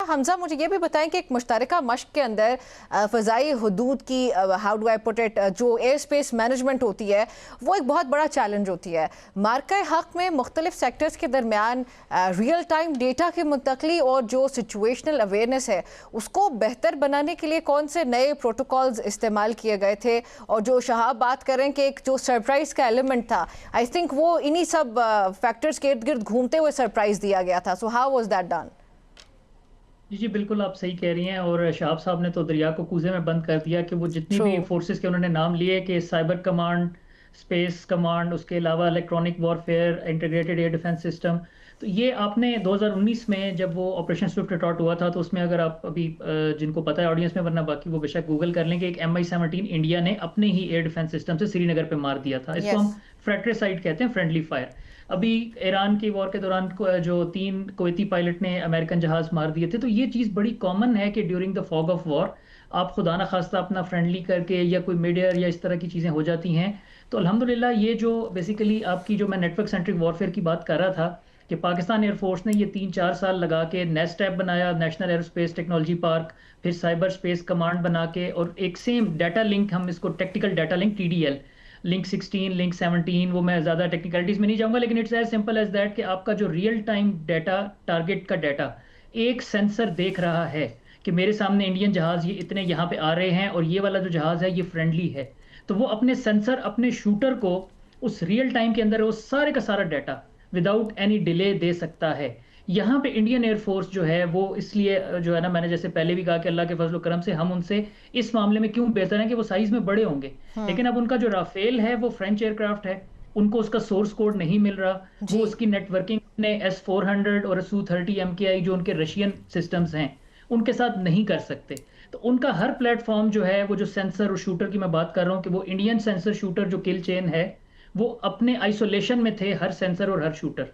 हमजा मुझे ये भी बताएं कि एक मुश्तरका मश्क के अंदर फ़ज़ाई हुदूद की how do I put it जो एयर स्पेस मैनेजमेंट होती है वो एक बहुत बड़ा चैलेंज होती है। मार्का हक़ में मुख्तलिफ सेक्टर्स के दरमियान रियल टाइम डेटा की मुंतकली और जो सिचुएशनल अवेयरनेस है उसको बेहतर बनाने के लिए कौन से नए प्रोटोकॉल्स इस्तेमाल किए गए थे? और जो शहाब बात करें कि एक जो सरप्राइज़ का एलिमेंट था, आई थिंक वो इन्हीं सब फैक्टर्स के इर्द गिर्द घूमते हुए सरप्राइज़ दिया गया था। So how was that done? जी जी, बिल्कुल आप सही कह रही हैं। और शहाब साहब ने तो दरिया को कूजे में बंद कर दिया कि वो जितनी ट्रू। भी फोर्सेस के उन्होंने नाम लिए कि साइबर कमांड, स्पेस कमांड, उसके अलावा electronic warfare, integrated air defence system, तो ये आपने 2019 में जब वो ऑपरेशन स्विफ्ट रिटॉर्ट हुआ था, तो उसमें अगर आप अभी जिनको पता है ऑडियंस में, वरना बाकी वो बेशक गूगल कर लेंगे, एक MI-17 इंडिया ने अपने ही एयर डिफेंस सिस्टम से श्रीनगर पे मार दिया था। इसको यस। हम फ्रैट्रिसाइड कहते हैं, फ्रेंडली फायर। अभी ईरान की वॉर के दौरान जो 3 कुवैती पायलट ने अमेरिकन जहाज मार दिए थे, तो ये चीज़ बड़ी कॉमन है कि during the fog of war आप खुदा ना खास्ता अपना फ्रेंडली करके या कोई मिड एयर या इस तरह की चीज़ें हो जाती हैं। तो अल्हम्दुलिल्लाह ये जो बेसिकली आपकी जो मैं नेटवर्क सेंट्रिक वॉरफेयर की बात कर रहा था कि पाकिस्तान एयरफोर्स ने ये 3-4 साल लगा के नेस्टैप बनाया, नेशनल एरोस्पेस टेक्नोलॉजी पार्क, फिर साइबर स्पेस कमांड बना के, और एक सेम डाटा लिंक, हम इसको technical data link TDL, link 16, link 17, वो मैं ज़्यादा टेक्निकलिटीज़ में नहीं जाऊंगा, लेकिन it's as simple as that कि आपका जो रियल टाइम डाटा, टारगेट का डाटा एक सेंसर देख रहा है कि मेरे सामने इंडियन जहाज़ ये इतने यहाँ पे आ रहे हैं और ये वाला जो जहाज़ है ये फ्रेंडली है, तो वो अपने सेंसर, अपने शूटर को उस रियल टाइम के अंदर वो सारे का सारा डाटा विदाउट एनी डिले दे सकता है। यहाँ पे इंडियन एयरफोर्स जो है वो इसलिए जो है ना, मैंने जैसे पहले भी कहा कि अल्लाह के फजल करम से हम उनसे इस मामले में क्यों बेहतर हैं कि वो साइज में बड़े होंगे, लेकिन अब उनका जो राफेल है वो फ्रेंच एयरक्राफ्ट है, उनको उसका सोर्स कोड नहीं मिल रहा, वो जी। उसकी नेटवर्किंग ने S-400 और Su-30 MKI जो उनके रशियन सिस्टम्स हैं उनके साथ नहीं कर सकते। तो उनका हर प्लेटफॉर्म जो है, वो जो सेंसर और शूटर की मैं बात कर रहा हूँ कि वो इंडियन सेंसर शूटर जो किल चेन है, वो अपने आइसोलेशन में थे, हर सेंसर और हर शूटर।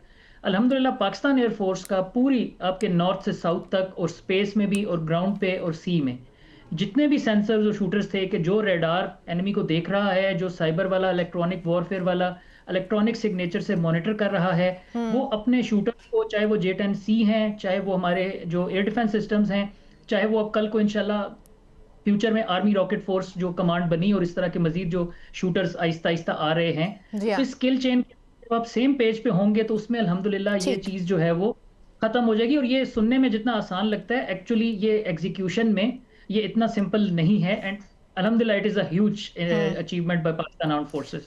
अल्हम्दुलिल्लाह पाकिस्तान एयरफोर्स का पूरी आपके नॉर्थ से साउथ तक, और स्पेस में भी और ग्राउंड पे और सी में जितने भी सेंसर्स और शूटर्स थे कि जो रेडार एनिमी को देख रहा है, जो साइबर वाला, इलेक्ट्रॉनिक वॉरफेयर वाला इलेक्ट्रॉनिक सिग्नेचर से मॉनिटर कर रहा है, वो अपने शूटर्स को, चाहे वो J-10C हैं, चाहे वो हमारे जो एयर डिफेंस सिस्टम्स हैं, चाहे वो अब कल को इंशाल्लाह फ्यूचर में आर्मी रॉकेट फोर्स जो कमांड बनी और इस तरह के मजीद जो शूटर्स आहिस्ता आहिस्ता आ रहे हैं, जी तो हाँ। इस स्किल चेन जब आप सेम पेज पे होंगे तो उसमें अल्हम्दुलिल्लाह ये ठीक। चीज़ जो है वो खत्म हो जाएगी। और ये सुनने में जितना आसान लगता है, एक्चुअली ये एग्जीक्यूशन में ये इतना सिंपल नहीं है। एंड अल्हम्दुलिल्लाह it is a huge hmm. Achievement by Pakistan armed forces.